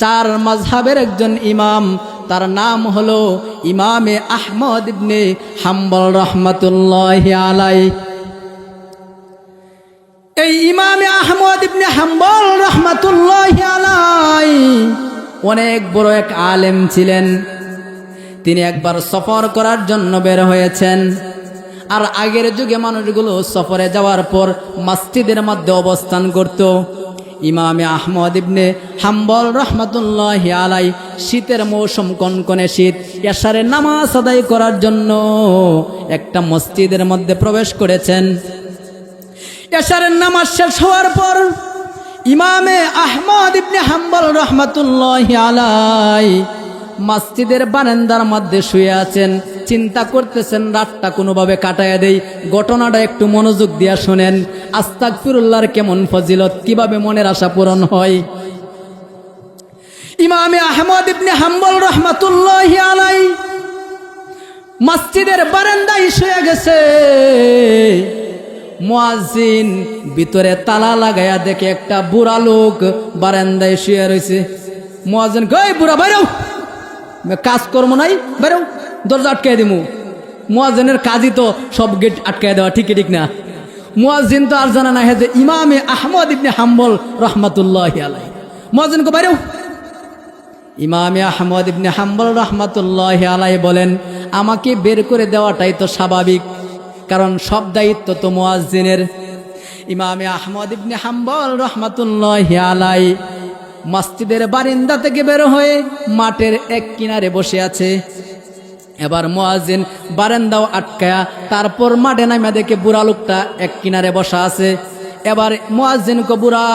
চার মাযহাবের একজন ইমাম, তার নাম হলো ইমামে আহমদ ইবনে হাম্বল রহমাতুল্লাহি আলাইহি। এই ইমামে আহমদ ইবনে হাম্বল রহমাতুল্লাহি আলাইহি অনেক বড় এক আলেম ছিলেন। তিনি একবার সফর করার জন্য বের হয়েছেন। আর আগের যুগে মানুষগুলো সফরে যাওয়ার পর মসজিদের মধ্যে অবস্থান করত। ইমামে আহমদ ইবনে হাম্বল রহমাতুল্লাহি আলাইহি শীতের মৌসুম, কনকনে শীত, এশারের নামাজ আদায় করার জন্য একটা মসজিদের মধ্যে প্রবেশ করেছেন। এশারের নামাজ শেষ হওয়ার পর ইমামে আহমদ ইবনে হাম্বল রহমাতুল্লাহি আলাইহি মসজিদের বারান্দার মধ্যে শুয়ে আছেন, চিন্তা করতেছেন রাতটা কোনোভাবে কাটায়া দেই। ঘটনাটা একটু মনোযোগ দিয়া শুনেন। আস্তাগফিরুল্লাহর কেমন ফজিলত, কিভাবে মনের আশা পূরণ হয়। ইমামে আহমদ ইবনে হাম্বল রহমাতুল্লাহি আলাইহি মসজিদের বারান্দায় শুয়ে গেছে। মুয়াজ্জিন ভিতরে তালা লাগায়া দেখে একটা বুড়া লোক বারান্দায় শুয়ে রয়েছে। মুয়াজ্জিন কই, বুড়া বাইরেও, কাজ কর্ম নাই, বাইরেও, দরজা আটকাই দিমু। মুয়াজ্জিনের কাজই তো সব গেট আটকাই দেওয়া, ঠিক ঠিক না? মুয়াজ্জিন তো আর জানা না যে ইমামে আহমদ ইবনে হাম্বল রহমাতুল্লাহি আলাইহি। মুয়াজ্জিন কো বাইরেও। ইমামে আহমদ ইবনে হাম্বল রহমাতুল্লাহি আলাইহি বলেন, আমাকে বের করে দেওয়াটাই তো স্বাভাবিক, কারণ সব দায়িত্ব তো মুয়াজ্জিনের। ইমামে আহমদ ইবনে হাম্বল রহমাতুল্লাহি আলাইহি মসজিদের বারান্দা থেকে বের হয়ে মাঠের এক কিনারে বসে আছে। এবার মুয়াজ্জিন বারান্দাও আটকায়া তারপর মাঠে নামে দেখে বুড়া লোকটা এক কিনারে বসা আছে। এবার মুয়াজ্জিন কো, বুড়া,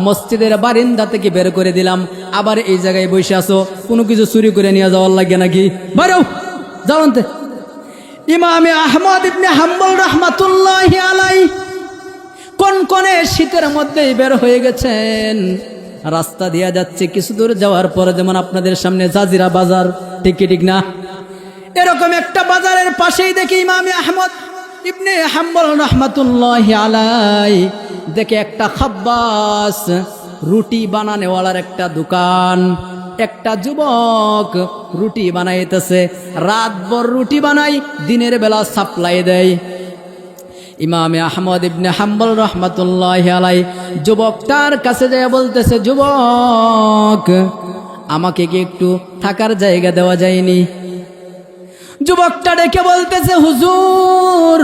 মসজিদের বারান্দা থেকে বের করে দিলাম, আবার এই জায়গায় বসে আছো, কোনো কিছু চুরি করে নিয়ে যাওয়ার লাগে নাকি? বাইরেও যাও আনতে। ইমামে আহমদ ইবনে হাম্বল রহমাতুল্লাহি আলাইহি কনকনে শীতের মধ্যেই বের হয়ে গেছেন। রাস্তা দিয়া যাচ্ছে, কিছু দূর যাওয়ার পরে যেমন আপনাদের সামনে জাজিরা বাজার, ঠিক ঠিক না? এরকম একটা বাজারের পাশেই দেখি ইমামে আহমদ ইবনে হাম্বল রহমাতুল্লাহি আলাইহি দেখে একটা খাব্বাস, রুটি বানানেওয়ালার একটা দোকান। একটা যুবক রুটি বানাইতেছে, রাতভর রুটি বানাই, দিনের বেলা সাপ্লাই দেয়। ইমামে আহমদ ইবনে হাম্বল রহমাতুল্লাহি আলাইহি যুবকটার কাছে যায় বলতেছে, যুবক, আমাকে কি একটু থাকার জায়গা দেওয়া যায়নি? যুবকটা ডেকে বলতেছে, হুজুর,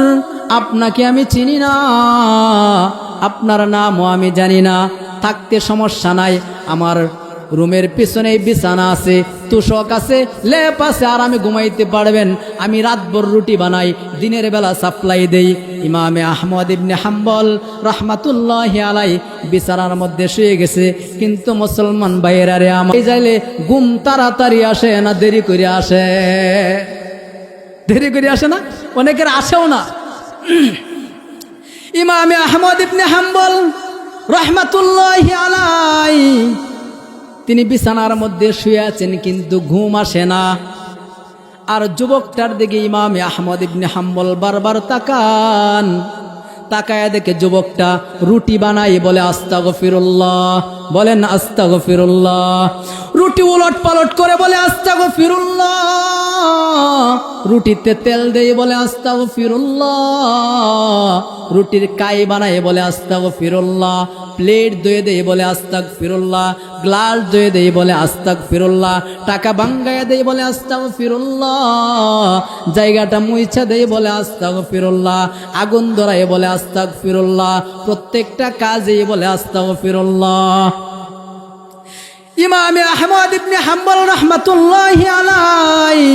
আপনাকে আমি চিনি না, আপনার নামও আমি জানি না, থাকতে সমস্যা নাই, আমার রুমের পিছনে বিছানা আছে, তুষক আছে, লেপ আছে, আর আমি ঘুমাইতে পারবেন। আমি রাতভর রুটি বানাই, দিনের বেলা সাপ্লাই দেই। ইমামে আহমদ ইবনে হাম্বল রহমাতুল্লাহি আলাইহি বিছানার মধ্যে শুয়ে গেছে। কিন্তু মুসলমান ভাইয়েরা রে, আমার যাইলে ঘুম তাড়াতাড়ি আসে না দেরি করে আসে? দেরি করে আসে না, অনেকের আসেও না। ইমামে আহমদ ইবনে হাম্বল রহমাতুল্লাহি আলাইহি তিনি বিছানার মধ্যে শুয়ে আছেন, কিন্তু ঘুম আসে না। আর যুবকটার দিকে ইমামে আহমদ ইবনে হাম্বল বারবার তাকান। তাকায় দেখে যুবকটা রুটি বানাই, বলে আস্তাগফিরুল্লাহ, বলেন আস্তাগফিরুল্লাহ। রুটি উলট পালট করে বলে আস্তাগফিরুল্লাহ। রুটিতে তেল দেই, বলে আস্তাগফিরুল্লাহ। রুটির কাই বানায়, বলে আস্তাগফিরুল্লাহ। প্লেট ধুয়ে দেই, বলে আস্তাগফিরুল্লাহ। গ্লাস ধুয়ে দেই, বলে আস্তাগফিরুল্লাহ। টাকা ভাঙ্গায়া দেই, বলে আস্তাগফিরুল্লাহ। জায়গাটা মুইছা দেই, বলে আস্তাগফিরুল্লাহ। আগুন ধরায়, বলে আস্তাগফিরুল্লাহ। প্রত্যেকটা কাজেই বলে আস্তাগফিরুল্লাহ। ইমামে আহমদ ইবনে হাম্বল রহমাতুল্লাহি আলাইহি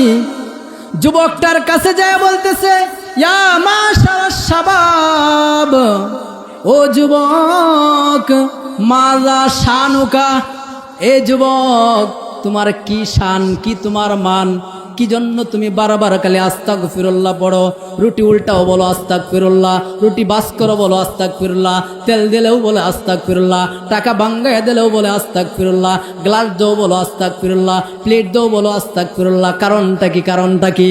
যুবকটার কাছে যায় বলতেছে, ইয়া মাশারাশ শাবাব, ও যুবক, মাযা শানুকা, এ যুবক, তোমার কি শান, কি তোমার মান, কি জন্য তুমি বারবার খালি আস্তাগফিরুল্লাহ পড়ো? রুটি উল্টাও বলো আস্তাগফিরুল্লাহ, রুটি বাস করো বলো আস্তাগফিরুল্লাহ, তেল দিলেও বলে আস্তাগফিরুল্লাহ, টাকা ভাঙ্গায় দিলেও বলে আস্তাগফিরুল্লাহ, গ্লাস দাও বলো আস্তাগফিরুল্লাহ, প্লেট দাও বলো আস্তাগফিরুল্লাহ। কারণটা কি? কারণটা কি?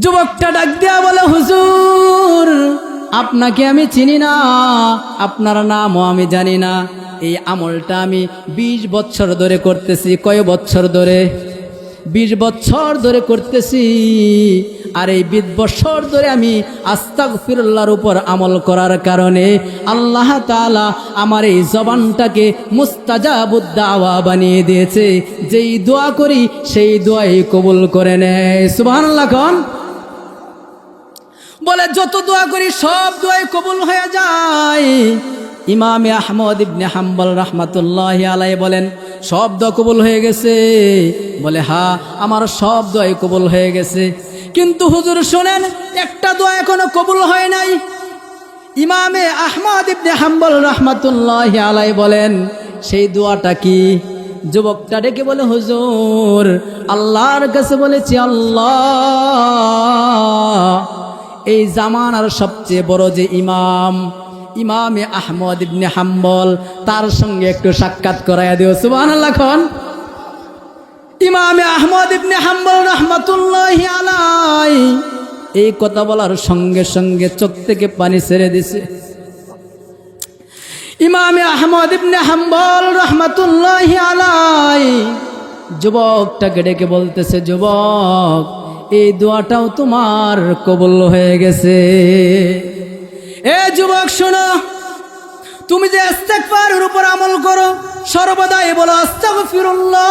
যুবকটা ডাক দেয়া বলে, হুজুর, আপনাকে আমি চিনি না, আপনার নামও আমি জানি না, এই আমলটা আমি 20 বছর ধরে করতেছি। কয় বছর ধরে? 20 বছর ধরে করতেছি। আর এই 20 বছর ধরে আমি আস্তাগফিরুল্লাহর উপর আমল করার কারণে আল্লাহ তাআলা আমার এই জবানটাকে মুস্তাজাবুদ দাওয়া বানিয়ে দিয়েছে। যেই দোয়া করি সেই দোয়াই কবুল করে নেয়। সুবহানাল্লাহ। কোন বলে যত দোয়া করি সব দোয়াই কবুল হয়ে যায়। ইমামে আহমদ ইবনে হাম্বল রাহমাতুল্লাহি আলাইহি বলেন, সব দোয়া কবুল হয়ে গেছে? বলে হ্যাঁ, আমার সব দোয়াই কবুল হয়ে গেছে। কিন্তু হুজুর শুনেন, একটা দোয়া এখনো কবুল হয় নাই। ইমামে আহমদ ইবনে হাম্বল রাহমাতুল্লাহি আলাইহি বলেন, সেই দোয়াটা কি? যুবকটা ডেকে বলে, হুজুর আল্লাহর কাছে বলেছি, আল্লাহ এই জামানার সবচেয়ে বড় যে ইমামে আহমদ ইবনে হাম্বল, তার সঙ্গে একটু সাক্ষাৎ করাইয়া দিও। সুবহানাল্লাহ। খন ইমামে আহমদ ইবনে হাম্বল রাহমাতুল্লাহি আলাইহি এই কথা বলার সঙ্গে সঙ্গে চোখ থেকে পানি ছেড়ে দিছে। ইমামে আহমদ ইবনে হাম্বল রাহমাতুল্লাহি আলাইহি যুবকটাকে ডেকে বলতেছে, যুবক এই দোয়াটাও তোমার কবুল হয়ে গেছে। এ যুবক শোনো, তুমি যে ইস্তেগফারের উপর আমল করো, সর্বদাই বলো আস্তাগফিরুল্লাহ,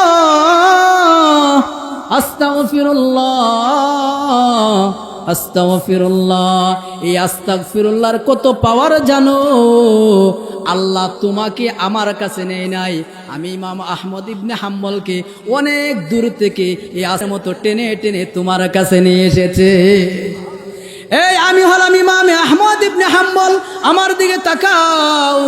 আস্তাগফিরুল্লাহ, আস্তাগফিরুল্লাহ। এই আস্তাগফিরুল্লাহর কত পাওয়ার জানো? আল্লাহ তোমাকে আমার কাছে নেই নাই, আমি ইমাম আহমদ ইবনে হাম্বলকে অনেক দূর থেকে এই আসের মতো টেনে টেনে তোমার কাছে নিয়ে এসেছে। এই আমি হলাম ইমামে আহমদ ইবনে হাম্বল, আমার দিকে তাকাও।